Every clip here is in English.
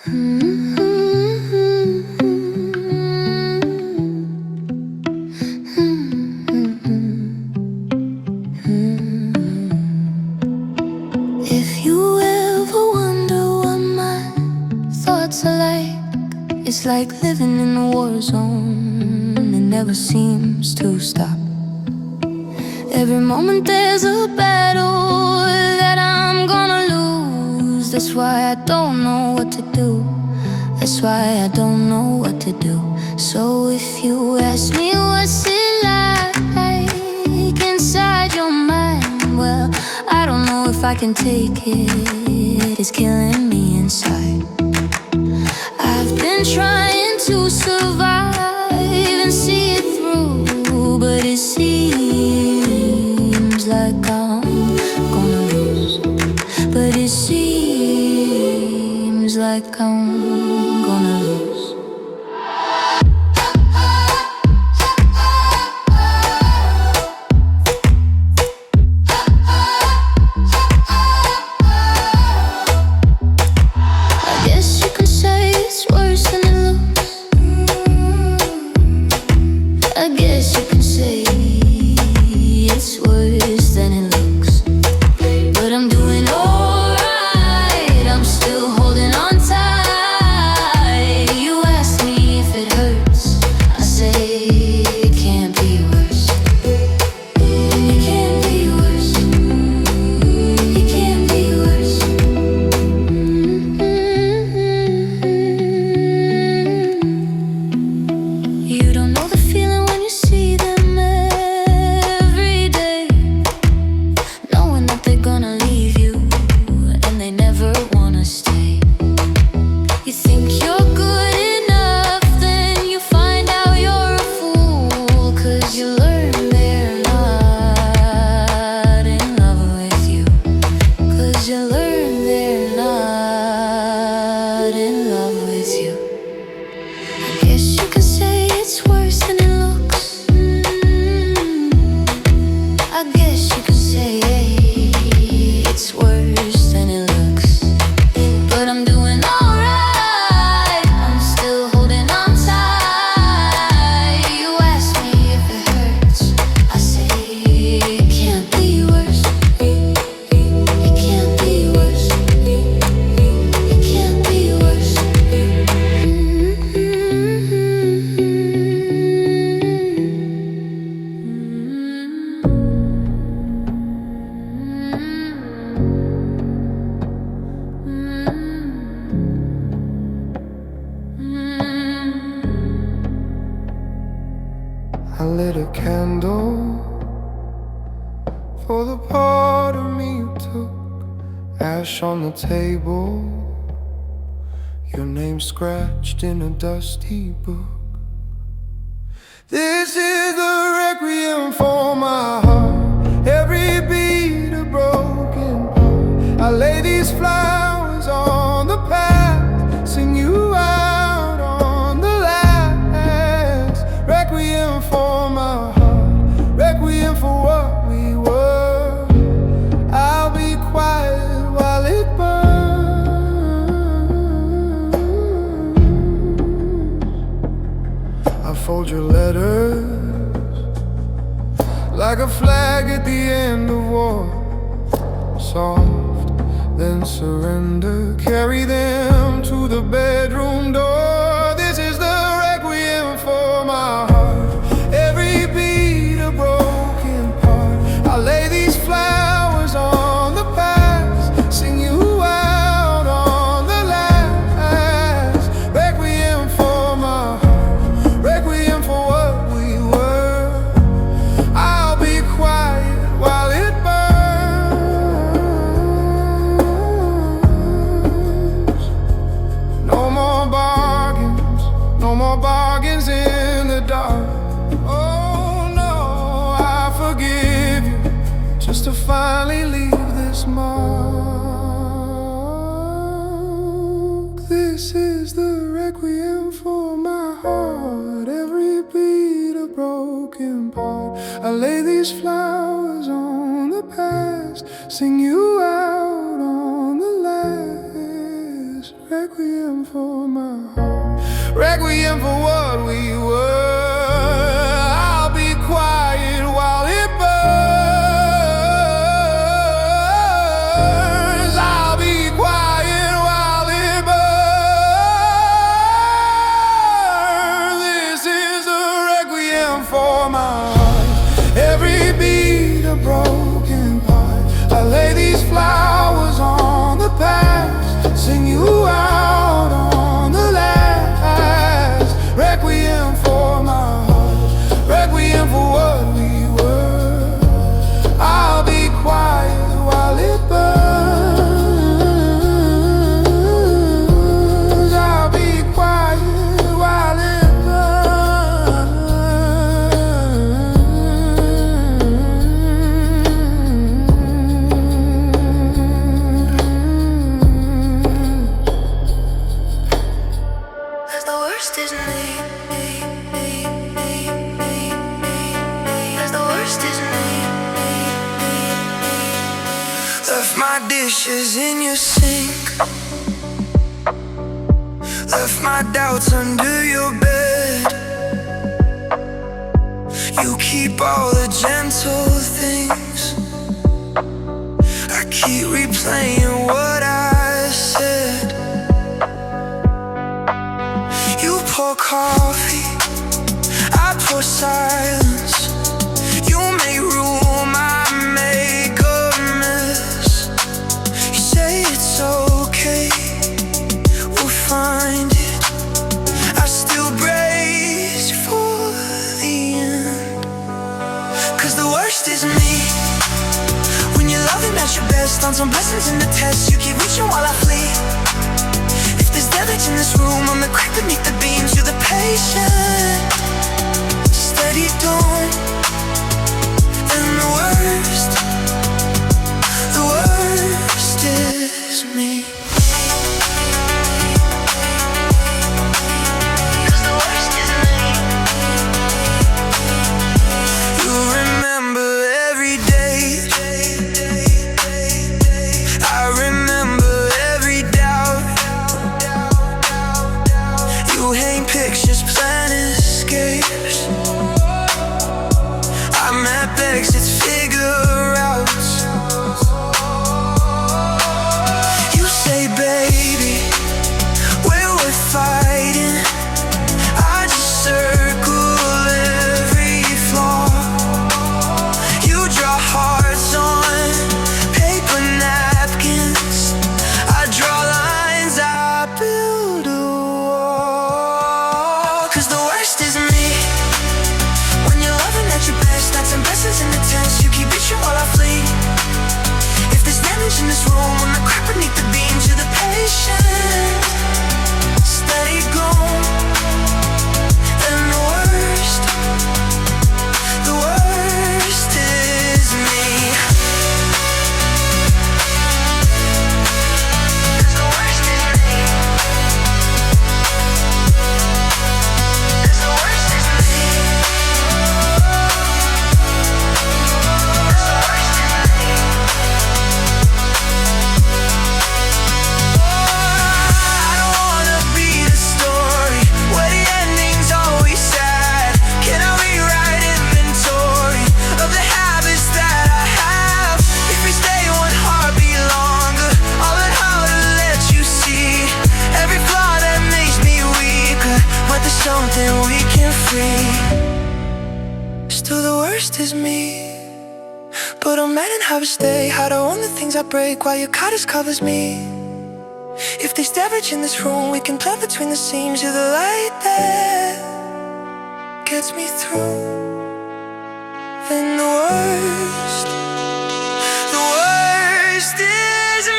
If you ever wonder what my thoughts are like, it's like living in a war zone. It never seems to stop. Every moment there's a battle that I'm gonna lose. That's why I don't know what to do. That's why I don't know what to do. So if you ask me what's it like inside your mind, well, I don't know if I can take it. It's killing me inside. I've been trying to survive and see it through, but it seems like I'm gonna lose. But it seems like I'm gonna lose. I guess you can say it's worse than it looks. I guess you can say it's worse than it looks. But I'm doing alright, I'm still holding on tight. You ask me if it hurts, I say it can't be worse. It can't be worse. It can't be worse. You don't know the feeling when you see them every day, knowing that they're gonna leave you and they never wanna stay. You think you're good enough, then you find out you're a fool, 'cause you learn they're not in love with you. 'Cause you learn they're not in love with you. I guess you can say it's worse than it looks. I guess you could say it's worse than it looks. But I'm doing alright, I'm still holding on tight. You ask me if it hurts, I say it can't be worse. It can't be worse. It can't be worse. I lit a candle for the part of me you took. Ash on the table, your name scratched in a dusty book. This is the requiem for my heart, every beat a broken heart. I lay these flowers on the path, sing you out on the last. Requiem for my heart, requiem for what we were. I'll be quiet while it burns. I fold your letters like a flag at the end of war. Soft, then surrender. Carry them to the bedroom door. This is the requiem for my heart, every beat a broken part. I lay these flowers on the past, sing you out on the last. Requiem for my heart, requiem for what we were. I'll be quiet while it burns. No more bargains, no more bargains in the dark. Oh no, I forgive you, just to finally leave this mark. This is the requiem for my heart, every beat a broken part. I lay these flowers on the past, sing you out on the last. Requiem for my heart. Requiem for what we were. I'll be quiet while it burns. I'll be quiet while it burns. This is a requiem for my heart. Every beat a broken part. I lay these flowers on the past, sing you out on the last. Requiem for my heart. Requiem for what we were. I'll be quiet while it burns. I'll be quiet while it Cause the worst is me. Cause the worst is me. Left my dishes in your sink. Left my doubts under your bed. You keep all the gentle things. I keep replaying what I said. You pour coffee, I pour silence. You make room, I make a mess. You say it's okay, we'll find it. I still brace for the end. Cause the worst is me. When you're loving at your best, on some blessings in the test, you keep reaching while I flee. If there's damage in this room, I'm the creep beneath the beams. You're the patient, steady dawn. And the worst is me. Cause the worst is me. You remember every day. I remember every doubt. You hang pictures, plan escapes. I'm at exits, figure outs. You say, baby, we're worth fighting. I just circle every flaw. You draw hearts on paper napkins. I draw lines, I build a wall. Cause the worst is me. When you're loving at your best, that's some blessings in the test. You keep reaching while I flee. If there's damage in this room, I'm the crap beneath the beams. You're the patient, steady gone. And the worst is me. Cause the worst is me. Cause the worst is me. Cause the worst is me. I don't wanna be the story where the ending's always sad. Can I rewrite inventory of the habits that I have? If we stay one heartbeat longer, I'll learn how to let you see every flaw that makes me weaker. But there's something we can free. Still the worst is me. But I'm mad and how to stay. How to own the things I break while your kindness covers me. If there's damage in this room, we can play between the seams. You're the light that gets me through. And the worst is me.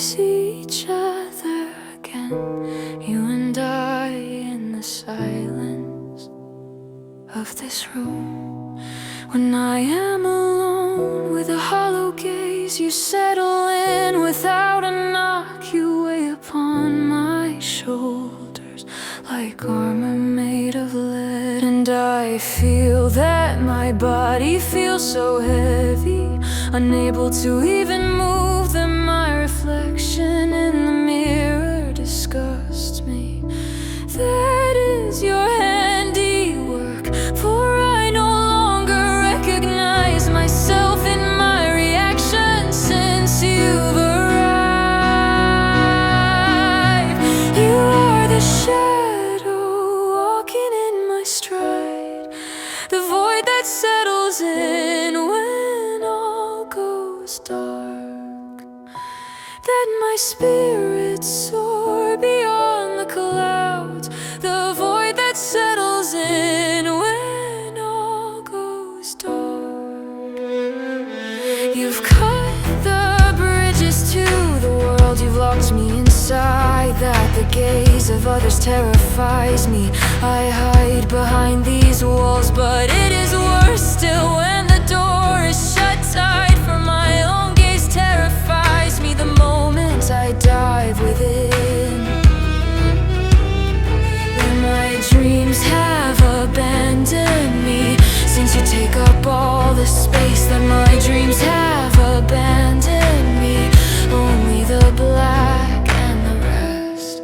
see each other again, you and I in the silence of this room. When I am alone with a hollow gaze, you settle in without a knock. You weigh upon my shoulders like armor made of lead, and I feel that my body feels so heavy, unable to even move, that my reflection in the mirror disgusts me. That is your handiwork, for I no longer recognize myself in my reaction since you've arrived. You are the shadow walking in my stride, the void that settles in when all goes dark, that my spirit soar beyond the clouds, the void that settles in when all goes dark. You've cut the bridges to the world, you've locked me inside, that the gaze of others terrifies me. I hide behind these walls, but it is worse still when the door is shut tight, for my own gaze terrifies me the moment I dive within. When my dreams have abandoned me, since you take up all the space that my dreams have abandoned me, only the black and the rest.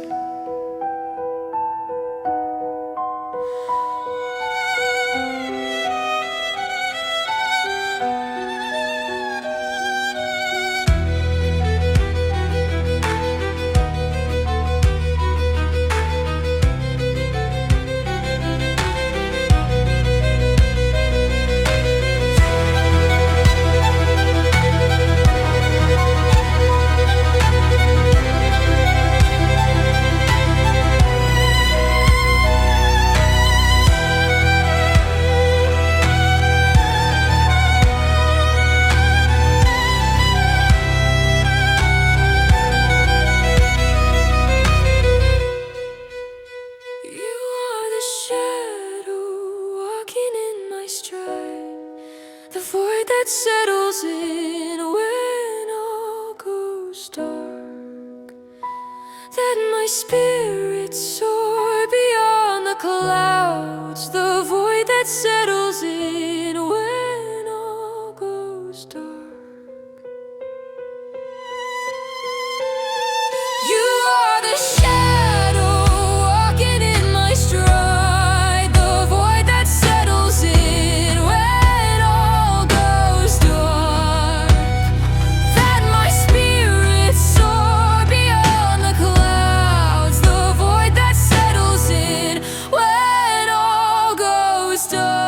The void that settles in when all goes dark, that my spirit soar beyond the clouds, the void that settles in when all goes dark. You are the shadow walking in my stride, the void that settles in when all goes dark, that my spirit soar beyond the clouds, the void that settles in when all goes dark.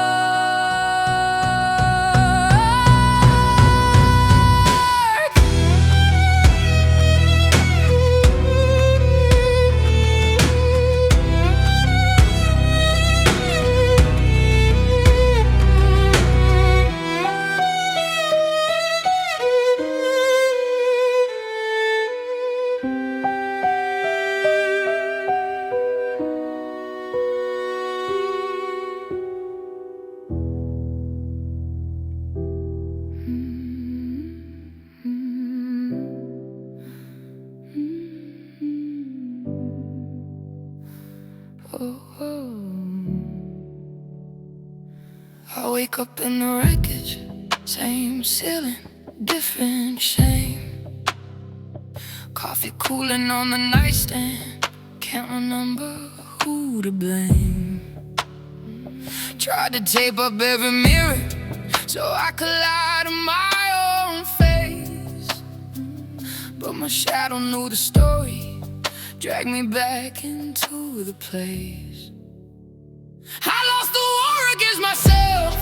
I wake up in the wreckage, same ceiling, different shame. Coffee cooling on the nightstand, can't remember who to blame. Tried to tape up every mirror so I could lie to my own face, but my shadow knew the story, dragged me back into the place. I lost the war against myself,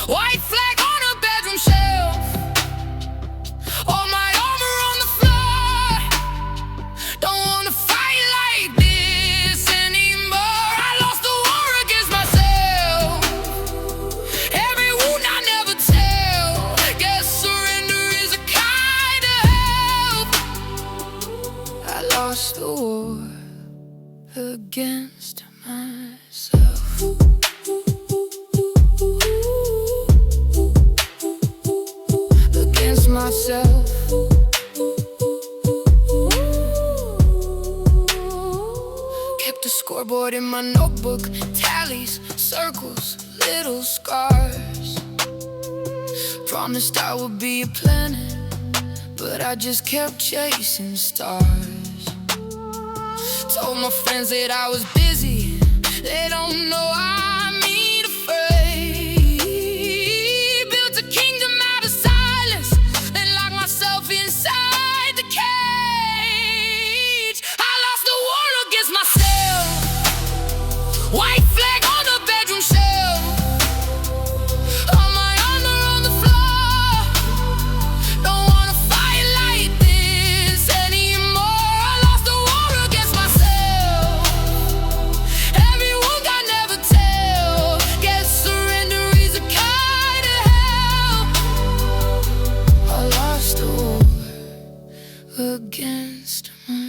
white flag on a bedroom shelf, all my armor on the floor. Don't wanna fight like this anymore. I lost the war against myself, every wound I never tell. Guess surrender is a kind of help. against myself. Against myself. Kept a scoreboard in my notebook, tallies, circles, little scars. Promised I would be a planet, but I just kept chasing stars. Told my friends that I was busy, they don't know I'm afraid. Built a kingdom out of silence, and locked myself inside the cage. I lost the war against myself. White flag on the bedroom shelf. On my honor on the floor. Don't wanna fight like this anymore. I lost the war against myself. Everyone got never tell. Guess surrender is a kind of hell. I lost the war against myself.